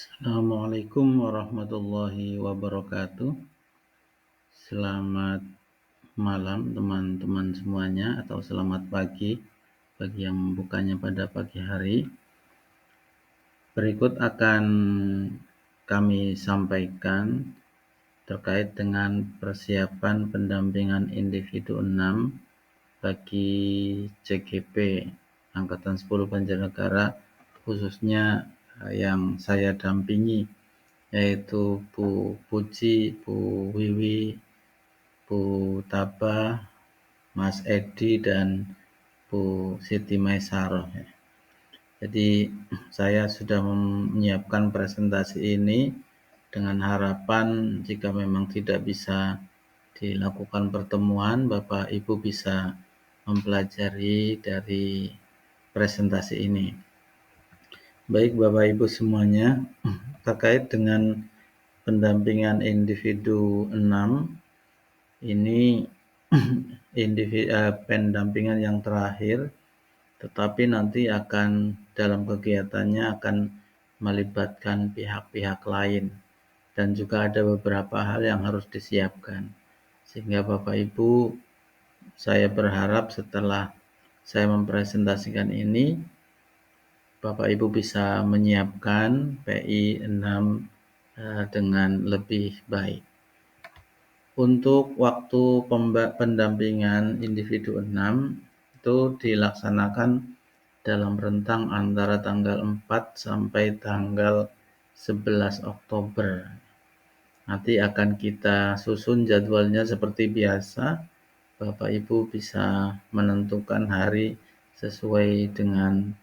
Assalamualaikum warahmatullahi wabarakatuh. Selamat malam teman-teman semuanya, atau selamat pagi bagi yang membukanya pada pagi hari. Berikut akan kami sampaikan terkait dengan persiapan pendampingan individu 6 bagi CGP Angkatan 10 Banjarnegara, khususnya yang saya dampingi, yaitu Bu Puji, Bu Wiwi, Bu Taba, Mas Edi, dan Bu Siti Maisaroh. Jadi saya sudah menyiapkan presentasi ini dengan harapan jika memang tidak bisa dilakukan pertemuan, Bapak Ibu bisa mempelajari dari presentasi ini. Baik Bapak Ibu semuanya, terkait dengan pendampingan individu 6 ini pendampingan yang terakhir, tetapi nanti akan dalam kegiatannya akan melibatkan pihak-pihak lain dan juga ada beberapa hal yang harus disiapkan, sehingga Bapak Ibu, saya berharap setelah saya mempresentasikan ini, Bapak Ibu bisa menyiapkan PI 6 dengan lebih baik. Untuk waktu pendampingan individu 6 itu dilaksanakan dalam rentang antara tanggal 4 sampai tanggal 11 Oktober. Nanti akan kita susun jadwalnya seperti biasa. Bapak Ibu bisa menentukan hari sesuai dengan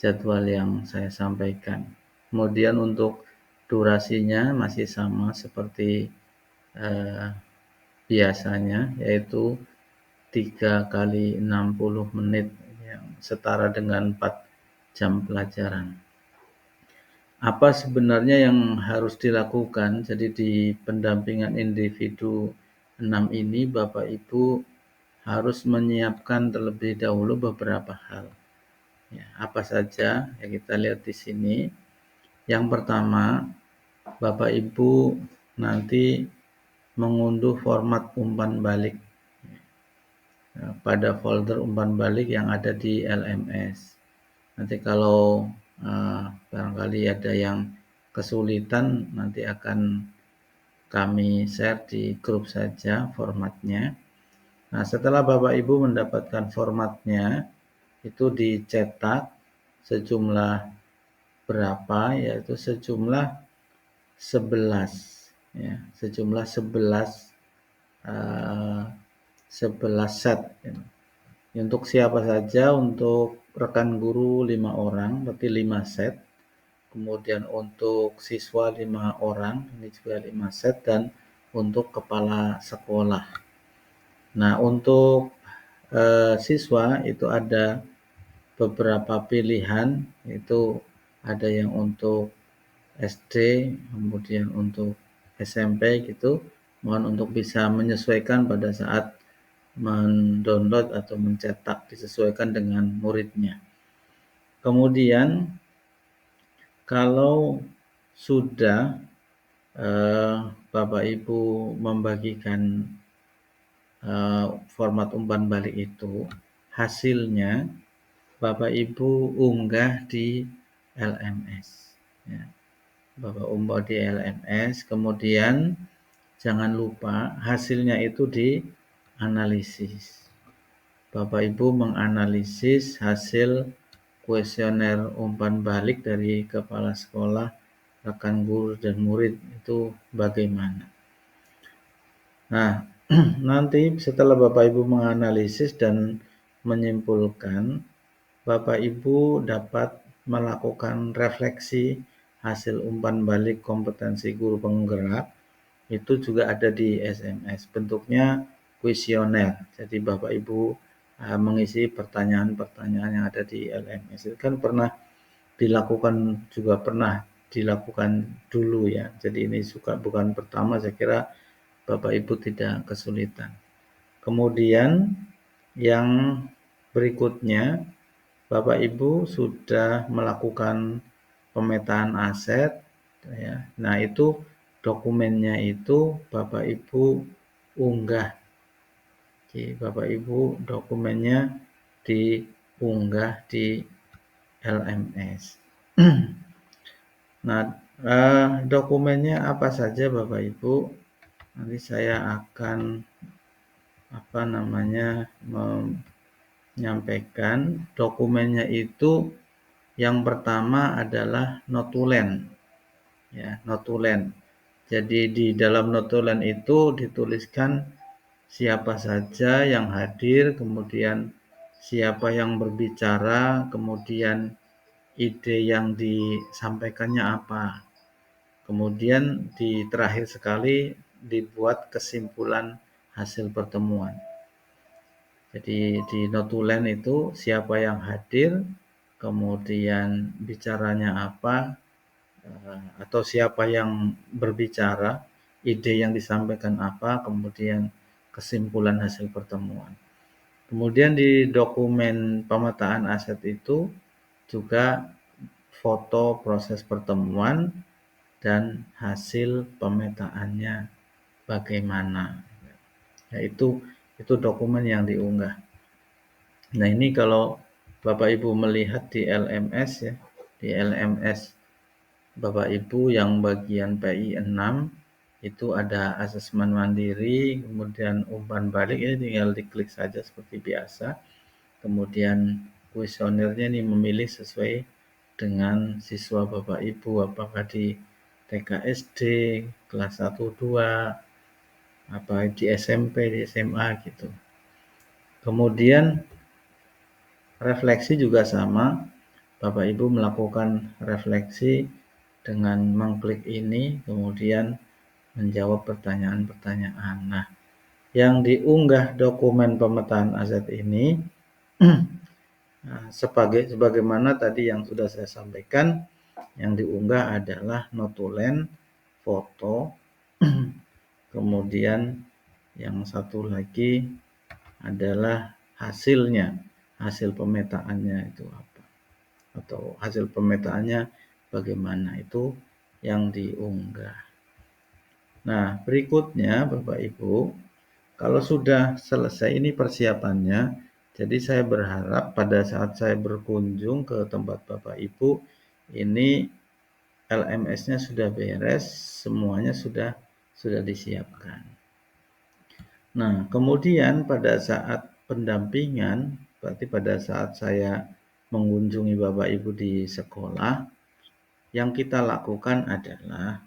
jadwal yang saya sampaikan. Kemudian untuk durasinya masih sama seperti biasanya, yaitu 3 kali 60 menit yang setara dengan 4 jam pelajaran. Apa sebenarnya yang harus dilakukan? Jadi di pendampingan individu 6 ini Bapak Ibu harus menyiapkan terlebih dahulu beberapa hal. Ya, apa saja ya kita lihat di sini. Yang pertama, Bapak Ibu nanti mengunduh format umpan balik pada folder umpan balik yang ada di LMS. Nanti kalau barangkali ada yang kesulitan, nanti akan kami share di grup saja formatnya. Nah, setelah Bapak Ibu mendapatkan formatnya, itu dicetak sejumlah berapa, yaitu sejumlah 11 ya, sejumlah 11 set. Untuk siapa saja? Untuk rekan guru 5 orang, berarti 5 set. Kemudian untuk siswa 5 orang, ini juga 5 set, dan untuk kepala sekolah. Nah, untuk siswa itu ada beberapa pilihan, yaitu ada yang untuk SD, kemudian untuk SMP gitu. Mohon untuk bisa menyesuaikan pada saat mendownload atau mencetak, disesuaikan dengan muridnya. Kemudian kalau sudah Bapak Ibu membagikan format umpan balik itu, hasilnya Bapak Ibu unggah di LMS. Ya. Bapak unggah di LMS, kemudian jangan lupa hasilnya itu dianalisis. Bapak Ibu menganalisis hasil kuesioner umpan balik dari kepala sekolah, rekan guru, dan murid itu bagaimana. Nah, nanti setelah Bapak Ibu menganalisis dan menyimpulkan, Bapak Ibu dapat melakukan refleksi hasil umpan balik kompetensi guru penggerak. Itu juga ada di SMS, bentuknya kuesioner. Jadi Bapak Ibu mengisi pertanyaan-pertanyaan yang ada di LMS. Itu kan pernah dilakukan dulu ya. Jadi ini bukan pertama, saya kira Bapak Ibu tidak kesulitan. Kemudian yang berikutnya, Bapak Ibu sudah melakukan pemetaan aset, ya. Nah, itu dokumennya itu Bapak Ibu unggah. Jadi Bapak Ibu dokumennya diunggah di LMS. Nah, dokumennya apa saja Bapak Ibu? Nanti saya akan menyampaikan dokumennya itu. Yang pertama adalah notulen, ya, notulen. Jadi di dalam notulen itu dituliskan siapa saja yang hadir, kemudian siapa yang berbicara, kemudian ide yang disampaikannya apa. Kemudian di terakhir sekali dibuat kesimpulan hasil pertemuan. Jadi di notulen itu siapa yang hadir, kemudian bicaranya apa, atau siapa yang berbicara, ide yang disampaikan apa, kemudian kesimpulan hasil pertemuan. Kemudian di dokumen pemetaan aset itu juga foto proses pertemuan dan hasil pemetaannya bagaimana. Nah, itu dokumen yang diunggah. Nah, ini kalau Bapak Ibu melihat di LMS, ya, di LMS Bapak Ibu yang bagian PI 6 itu ada asesmen mandiri, kemudian umpan balik, ini tinggal diklik saja seperti biasa. Kemudian kuesionernya ini memilih sesuai dengan siswa Bapak Ibu, apakah di TK SD, kelas 1 2, apa di SMP, di SMA gitu. Kemudian refleksi juga sama. Bapak Ibu melakukan refleksi dengan mengklik ini, kemudian menjawab pertanyaan-pertanyaan. Nah, yang diunggah dokumen pemetaan aset ini sebagaimana tadi yang sudah saya sampaikan, yang diunggah adalah notulen, foto, kemudian yang satu lagi adalah hasilnya, hasil pemetaannya itu apa, atau hasil pemetaannya bagaimana, itu yang diunggah. Nah, berikutnya Bapak Ibu, kalau sudah selesai ini persiapannya, jadi saya berharap pada saat saya berkunjung ke tempat Bapak Ibu, ini LMS-nya sudah beres, semuanya sudah disiapkan. Nah, kemudian pada saat pendampingan, berarti pada saat saya mengunjungi Bapak Ibu di sekolah, yang kita lakukan adalah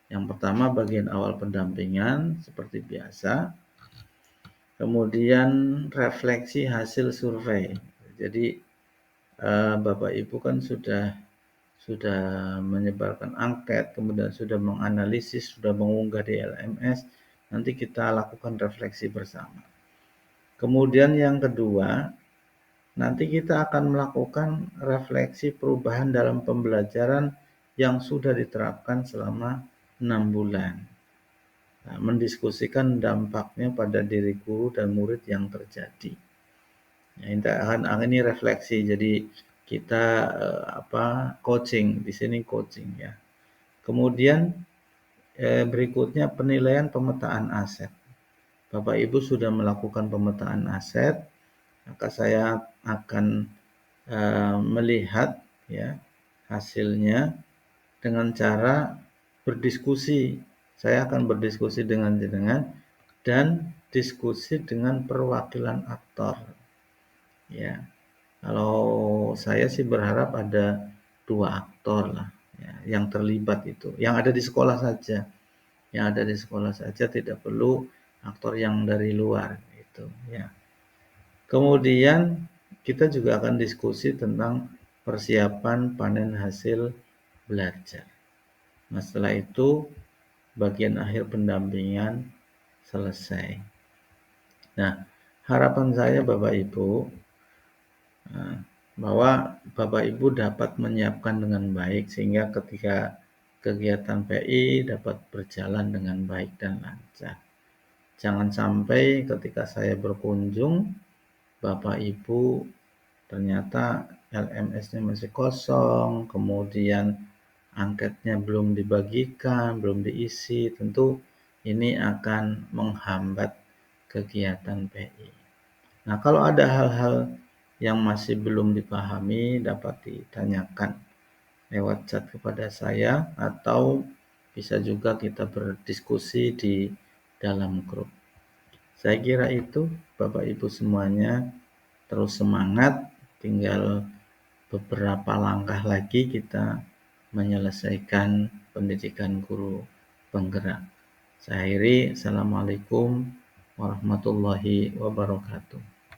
yang pertama bagian awal pendampingan seperti biasa, kemudian refleksi hasil survei. Jadi Bapak Ibu kan sudah menyebarkan angket, kemudian sudah menganalisis, sudah mengunggah di LMS, nanti kita lakukan refleksi bersama. Kemudian yang kedua, nanti kita akan melakukan refleksi perubahan dalam pembelajaran yang sudah diterapkan selama 6 bulan. Nah, mendiskusikan dampaknya pada diri guru dan murid yang terjadi. Ya, ini refleksi. Jadi kita coaching di sini coaching ya. Kemudian berikutnya penilaian pemetaan aset. Bapak Ibu sudah melakukan pemetaan aset, maka saya akan melihat ya hasilnya dengan cara berdiskusi. Saya akan berdiskusi dengan jenengan dan diskusi dengan perwakilan aktor. Ya, kalau saya sih berharap ada 2 aktor lah, ya, yang terlibat itu, yang ada di sekolah saja, tidak perlu aktor yang dari luar itu. Ya. Kemudian kita juga akan diskusi tentang persiapan panen hasil belajar. Nah, setelah itu bagian akhir pendampingan selesai. Nah, harapan saya Bapak Ibu bahwa Bapak Ibu dapat menyiapkan dengan baik sehingga ketika kegiatan PI dapat berjalan dengan baik dan lancar. Jangan sampai ketika saya berkunjung, Bapak Ibu ternyata LMS-nya masih kosong, kemudian angketnya belum dibagikan, belum diisi, tentu ini akan menghambat kegiatan PI. Nah, kalau ada hal-hal yang masih belum dipahami dapat ditanyakan lewat chat kepada saya atau bisa juga kita berdiskusi di dalam grup. Saya kira itu Bapak Ibu semuanya, terus semangat, tinggal beberapa langkah lagi kita menyelesaikan pendidikan guru penggerak. Saya akhiri, Assalamualaikum warahmatullahi wabarakatuh.